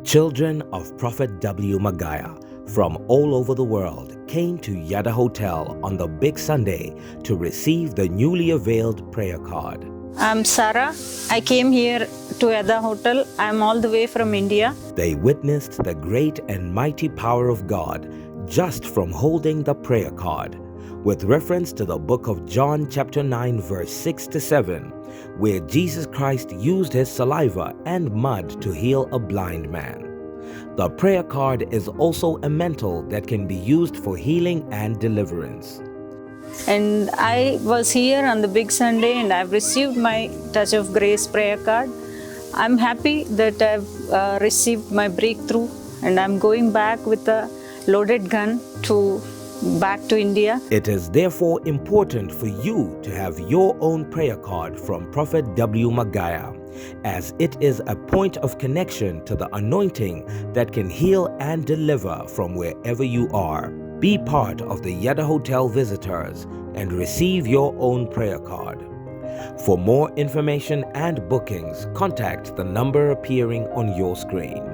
Children of Prophet 𝗷𝗵𝗵𝗃 from all over the world came to Yadah Hotel on the big Sunday to receive the newly availed prayer card. I'm Sarah. I came here to Yadah Hotel. I'm all the way from India. They witnessed the great and mighty power of God just from holding the prayer card, with reference to the book of John chapter 9 verse 6 to 7, where Jesus Christ used his saliva and mud to heal a blind man. The prayer card is also a mantle that can be used for healing and deliverance. And I was here on the big Sunday and I've received my Touch of Grace prayer card. I'm happy that I've received my breakthrough, and I'm going back with a loaded gun back to India. It is therefore important for you to have your own prayer card from Prophet 𝗷𝗵𝗵𝗃, as it is a point of connection to the anointing that can heal and deliver from wherever you are. Be part of the Yadah Hotel visitors and receive your own prayer card. For more information and bookings, contact the number appearing on your screen.